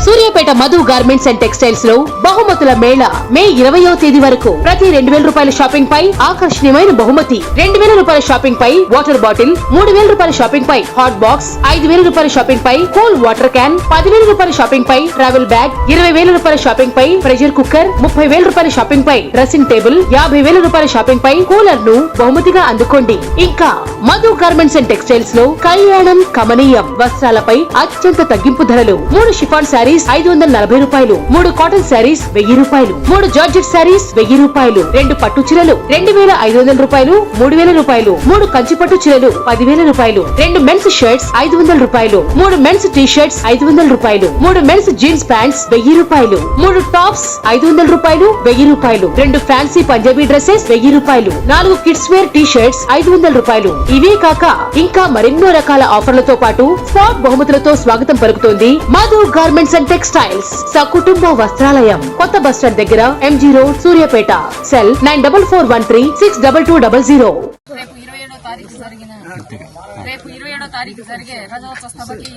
Suryapet Madhu garments and textiles లో బహుమతుల మేళ మే 20వ తేదీ వరకు ప్రతి 2000 రూపాయల షాపింగ్ పై ఆకర్షణీయమైన బహుమతి, 2000 రూపాయల షాపింగ్ పై వాటర్ బాటిల్, 3000 రూపాయల షాపింగ్ పై హాట్ బాక్స్, 5000 రూపాయల షాపింగ్ పై కూల్ వాటర్ క్యాన్, 10,000 రూపాయల షాపింగ్ పై ట్రావెల్ బ్యాగ్, 20,000 రూపాయల షాపింగ్ పై ప్రెషర్ కుక్కర్, 30,000 రూపాయల షాపింగ్ పై డ్రెస్సింగ్ టేబుల్, 50,000 రూపాయల షాపింగ్ పై కూలర్ ను బహుమతిగా అందుకోండి. ఇంకా మధు గార్మెంట్స్ అండ్ టెక్స్టైల్స్ లో కళ్యాణం కమనీయం వస్త్రాలపై అత్యంత తగ్గింపు ధరలు. 3 షిఫాన్ శారీస్ 540 రూపాయలు, 3 కాటన్ శారీస్ 1000 రూపాయలు, 3 జార్జెట్ శారీస్ 1000 రూపాయలు, 2 పట్టు చీరలు 2500 రూపాయలు, 3000 రూపాయలు, 3 కంచి పట్టు చీరలు 10,000 రూపాయలు, 2 మెన్స్ షర్ట్స్ 500 రూపాయలు, 3 మెన్స్ టీ షర్ట్స్ 500 రూపాయలు, 3 మెన్స్ జీన్స్ ప్యాంట్స్ 1000 రూపాయలు, 3 టాప్స్ 500 రూపాయలు, 1000 రూపాయలు, 2 ఫ్యాన్సీ పంజాబీ డ్రెస్సెస్ 1000 రూపాయలు, 4 కిడ్స్ వేర్ టీ షర్ట్స్ 500 రూపాయలు. ఇవే కాక ఇంకా మరెన్నో రకాల ఆఫర్లతో పాటు స్పాట్ బహుమతులతో స్వాగతం పలుకుతోంది మధు గార్మెంట్స్ అండ్ టెక్స్టైల్స్ సకుటుంబ వస్త్రాలయం, కొత్త బస్ స్టాండ్ దగ్గర, MG రోడ్, సూర్యాపేట. సెల్ 9441362200. రేపు 27వ తారీఖు జరిగే రజోత్సవ సభకి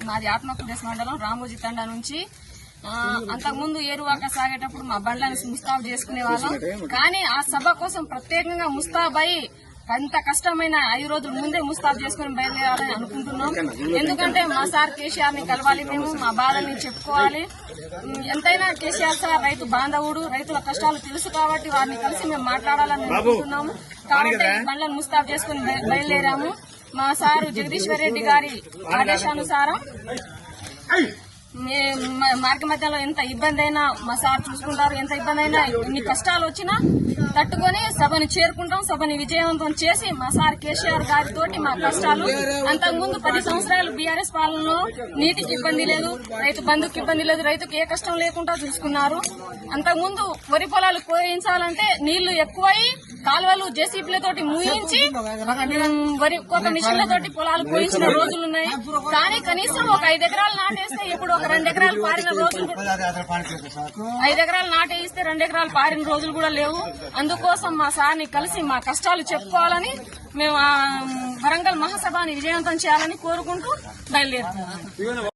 మాది ఆత్మకూడేశ్ మండలం రామోజీ తండా నుంచి అంతకుముందు ఏరువాక సాగేటప్పుడు మా బండ్లను ముస్తాబు చేసుకునే వాళ్ళం. కానీ ఆ సభ కోసం ప్రత్యేకంగా ముస్తాబై అంత కష్టమైన 5 రోజుల ముందే ముస్తాబు చేసుకుని బయలుదేరాలని అనుకుంటున్నాం. ఎందుకంటే మా సార్ కేసీఆర్ ని కలవాలి, మేము మా బాధల్ని చెప్పుకోవాలి. ఎంతైనా కేసీఆర్ సార్ రైతు బాంధవుడు, రైతుల కష్టాలు తెలుసు కాబట్టి వారిని కలిసి మేము మాట్లాడాలని అనుకుంటున్నాము. కాబట్టి బండ్లను ముస్తాబు చేసుకుని బయలుదేరాము. మా సారు జగదీశ్వర్ రెడ్డి గారి ఆదేశానుసారం మార్గ మధ్యలో ఎంత ఇబ్బంది అయినా మా సార్ చూసుకుంటారు. ఎంత ఇబ్బంది అయినా, ఎన్ని కష్టాలు వచ్చినా తట్టుకొని సభని చేరుకుంటాం. సభని విజయవంతం చేసి మా సార్ కేసీఆర్ గారితో మా కష్టాలు, అంతకుముందు 10 సంవత్సరాలు బీఆర్ఎస్ పాలనలో నీటికి ఇబ్బంది లేదు, రైతు బంధుకి ఇబ్బంది లేదు, రైతుకి ఏ కష్టం లేకుండా చూసుకున్నారు. అంతకుముందు వరి పొలాలు కోయించాలంటే నీళ్లు ఎక్కువై కాలువలు జేసీబీలతోటి మూయించి వరి కోత మిషన్లతోటి పొలాలు కోయించిన రోజులున్నాయి. కానీ కనీసం ఒక 5 ఎకరాలు నాటేస్తే ఇప్పుడు ఒక 2 ఎకరాలు పారిన రోజులు, 5 ఎకరాలు నాటేస్తే 2 ఎకరాలు పారిన రోజులు కూడా లేవు. అందుకోసం మా సార్ని కలిసి మా కష్టాలు చెప్పుకోవాలని మేము వరంగల్ మహాసభని విజయవంతం చేయాలని కోరుకుంటూ బయలుదేరుతున్నాం.